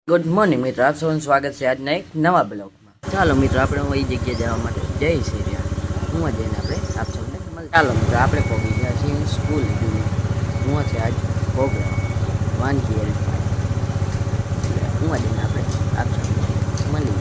Good morning मित्र, आप सबનું સ્વાગત છે આજના એક નવા બ્લોગમાં। ચાલો મિત્રો, આપણે એ જગ્યાએ જવા માટે જઈ છીએ રહ્યા હું જઈને આપણે આપ સૌને ચાલો મિત્રો, આપણે પહોંચી ગયા છીએ સ્કૂલ હું છે આજ પ્રોગ્રામ 1K5 હું જઈને આપણે આપ સૌને મળીએ।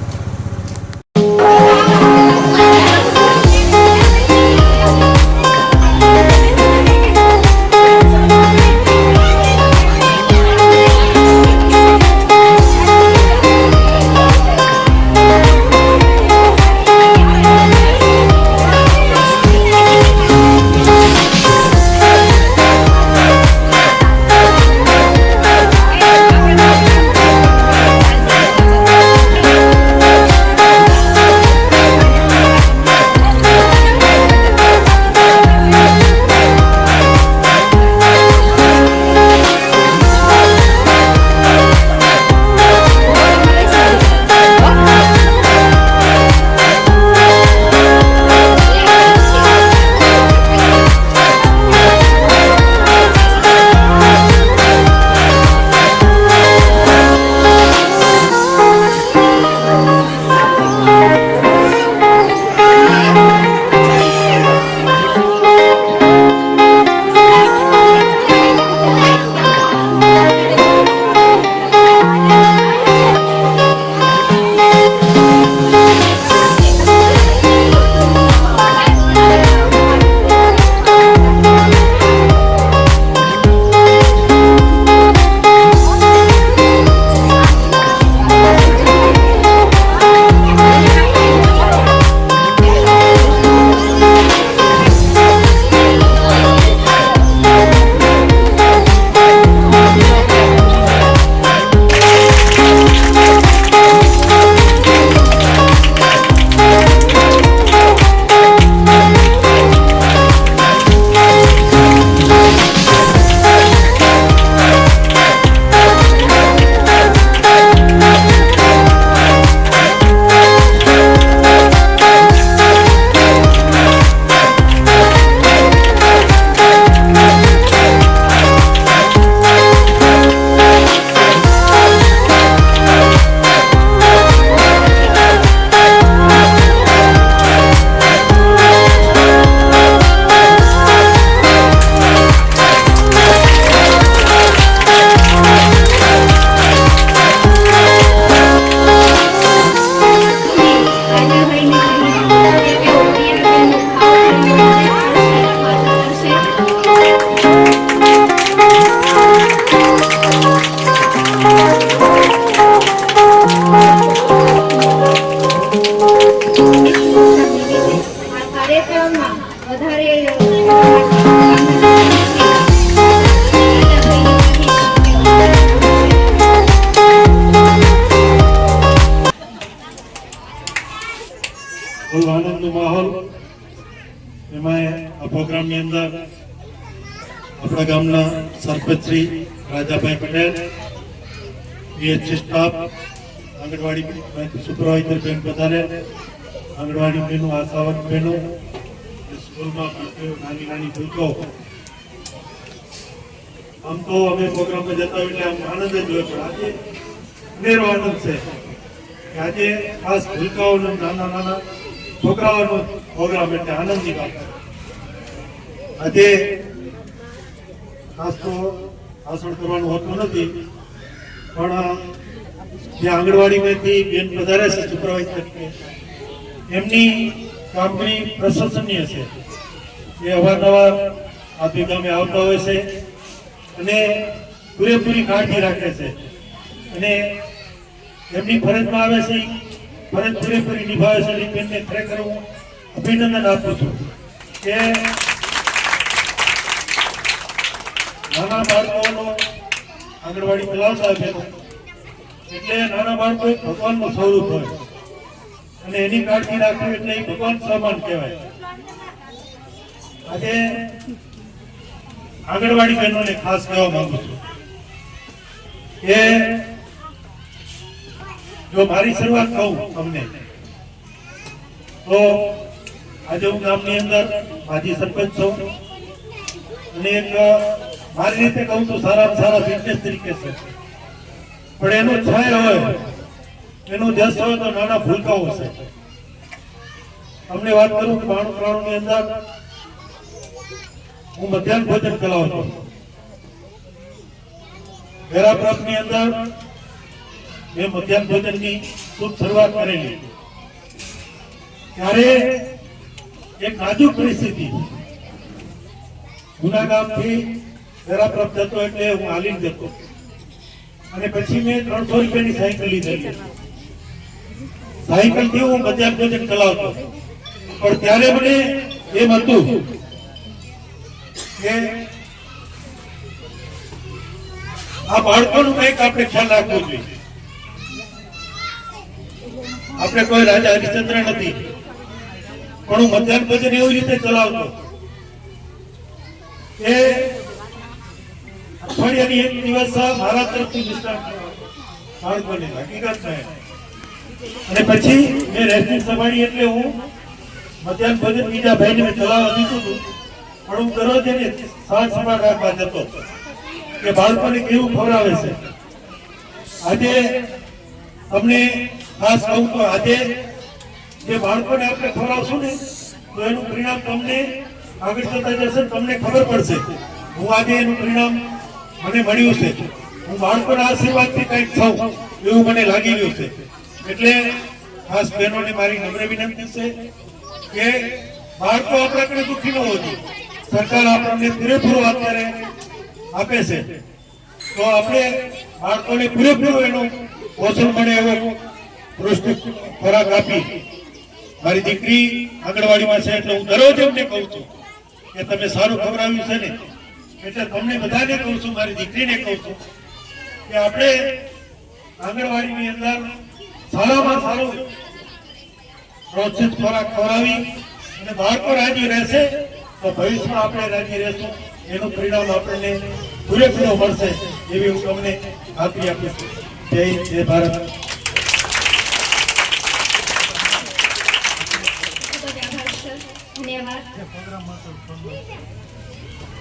आनंद माहौल प्रोग्राम अंदर अपना गामना sarpanch Shri Rajabhai Patel BHC staff anganwadi supervisor बेन पधारे आंगणवाड़ी बहनों आशावक बहनों स्कूल में नानी नानी भूलको हम तो अमे प्रोग्राम में जता हम आनंद आज अनेरो आनंद से आज खास भूलकाओ नाना नाना છોકરાઓનો પ્રોગ્રામ એટલે આનંદની વાત આજે ખાસ તો ભાષણ કરવાનું હોતું નથી પણ જે આંગણવાડીમાંથી બેન પધારે છે સુપરવાઇઝર તરીકે એમની કામગીરી પ્રશંસનીય છે। એ અવારનવાર આ ગામે આવતા હોય છે અને પૂરેપૂરી કાળજી રાખે છે અને એમની ફરજમાં આવે છે ફરજ પૂરેપૂરી નિભાવે છે। બેનને ખરેખર હું અભિનંદન આપું છું કે નાના બાળકોનો આંગણવાડી ચલાવતા બેનો એટલે નાના બાળકો એક ભગવાનનું સ્વરૂપ હોય અને એની કાળજી રાખવી એટલે એ ભગવાન સમાન કહેવાય। આજે આંગણવાડી બહેનોને ખાસ કહેવા માંગુ છું કે जो मारी शुरुआत कहूं તમને तो आज हूँ गामनी अंदर माजी सरपंच छूं અને એક મારી રીતે કહું તો સારા સારા ફિટનેસ તરીકે છે પણ એનો છાય હોય, એનો જસ હોય તો નાના ભૂલકાઓ છે. તમને વાત કરું કે 92 ની અંદર હું મધ્યાહન ભોજન ચલાવતો. વેરાપ્રપ ની અંદર મેં મધ્યાહન ભોજનની શુભ શરૂઆત કરેલી. ત્યારે એક નાજુક પરિસ્થિતિ, ગુનાગામથી વેરાપ્રપ જતો એટલે હું હાલીને જતો, અને પછી મેં 300 રૂપિયાની સાયકલ લીધેલી. સાયકલ થી હું મધ્યાહન ભોજન ચલાવતો. પણ ત્યારે મને એમ હતું કે આ બાળકોનું કંઈક આપણે ખ્યાલ રાખવો જોઈએ. આપણે કોઈ રાજા હરિશ્ચંદ્ર નથી, પણ હું મધ્યાહન ભોજન એવી રીતે ચલાવતો કે અઠવાડિયાની એક દિવસ મારા તરફથી નિષ્ઠાન બાળકોને હકીકત છે. અને પછી મેં રેસ્ટિંગ સભાડી એટલે હું મધ્યાહન ભોજન બીજા ભાઈને મેં ચલાવવા દીધું હતું, પણ હું દરરોજ એને સાંજ સંભાળ રાખવા જતો કે બાળકોને કેવું ખવડાવે છે. આજે તમને ખાસ કહું તો આજે જે બાળકોને આપણે ખવડાવશું ને તો એનું પરિણામ તમને આગળ જતા જશે, તમને ખબર પડશે. હું આજે એનું પરિણામ મને મળ્યું છે. હું બાળકોના આશીર્વાદથી કંઈક થઉં એવું મને લાગી રહ્યું છે. એટલે ખાસ બહેનોને મારી નમ્ર વિનંતી છે કે બાળકો આપણા કને દુઃખી ન હોવું જોઈએ. સરકાર આપણને પૂરેપૂરો અત્યારે આપે છે, તો આપણે બાળકોને પૂરેપૂરો એનો પોષણ મળે એવો પૌષ્ટિક ખોરાક આપી. મારી દીકરી આંગણવાડીમાં છે એટલે હું દરરોજ એમને કહું છું કે તમે સારું ખવડાવ્યું છે ને, એટલે તમને બધાને કહું છું, મારી દીકરીને કહું છું કે આપણે આંગણવાડીની અંદર સારામાં સારું પ્રોત્સાહિત ખોરાક ખવડાવી અને બાળકો રાજી રહેશે તો ભવિષ્યમાં આપણે રાજી રહેશું. એનું પરિણામ આપણને પૂરેપૂરો મળશે એવી હું તમને ખાતરી આપીશ. જય ભારત.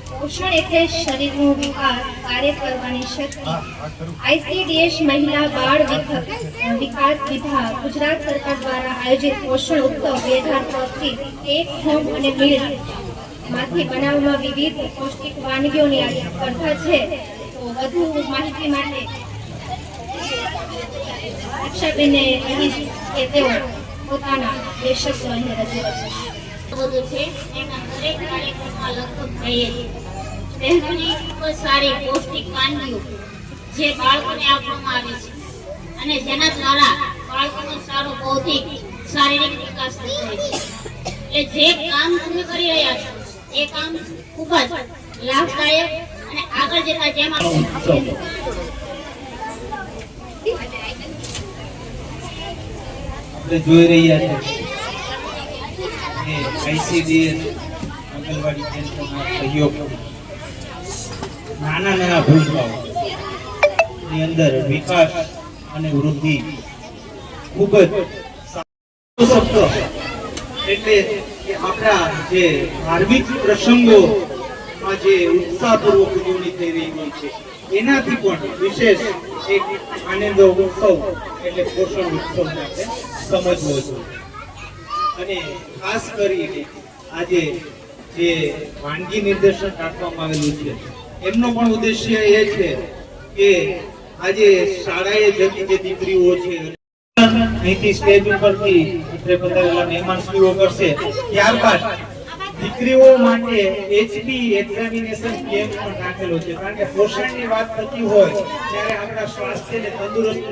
પોષણ એટલે શરીરનો વિકાસ, કાર્ય કરવાની શક્તિ. આઈસીડીએસ મહિલા બાળ વિકાસ વિભાગ ગુજરાત સરકાર દ્વારા આયોજિત પોષણ ઉત્સવ 2023 કેક, હોમ અને મિલ માંથી બનાવવામાં વિવિધ પૌષ્ટિક વાનગીઓની આ સ્પર્ધા છે. તો વધુ માહિતી માટે રક્ષાબેને કહીશ કે તેઓ પોતાના બે શબ્દો અહીં રજૂ કરશે. બધું છે એના દરેક કાર્યક્રમમાં લગભગ થઈએ બહેનોની ખૂબ જ સારી પૌષ્ટિક વાનગીઓ જે બાળકોને આપવામાં આવે છે અને જેના દ્વારા બાળકોનો સારો બૌદ્ધિક શારીરિક વિકાસ થાય છે. એટલે જે કામ તમે કરી રહ્યા છો એ કામ ખૂબ જ લાભદાયક અને આગળ જતા જેમાં આપણે જોઈ રહ્યા છે કે આઈસીડીએસ આંગણવાડી કેન્દ્રના સહયોગથી નાના ભૂલકાઓની અંદર વિકાસ અને વૃદ્ધિ ખૂબ જ શબ્દ એટલે કે આપણા જે ધાર્મિક પ્રસંગોમાં જે ઉત્સાહપૂર્વક ઉજવણી થઈ રહી હોય છે એનાથી પણ વિશેષ એક આનંદ ઉત્સવ એટલે પોષણ ઉત્સવ આપણે સમજવો જોઈએ. અને ખાસ કરીને આજે જે વાનગી નિર્દેશન રાખવામાં આવેલું છે એમનો પણ ઉદ્દેશ્ય એ છે કે આજે શાળાએ જતી જે દીકરીઓ છે અહીંથી સ્ટેજ ઉપરથી પધારેલા મહેમાનશ્રીઓ કરશે, ત્યારબાદ દીકરીઓ માટે એચપી એક્ઝામિનેશન કેમ્પ પણ રાખેલો છે. કારણ કે પોષણની વાત થતી હોય ત્યારે આપણા સ્વાસ્થ્યને તંદુરસ્ત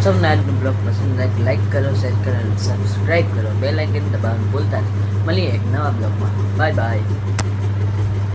સૌને આજનો બ્લોગ પસંદ આવે લાઈક કરો, શેર કરો અને સબસ્ક્રાઈબ કરો. બેલ આઇકન દબાવવાનું ભૂલતા નહીં. મળીએ એક નવા બ્લોગમાં. Bye bye.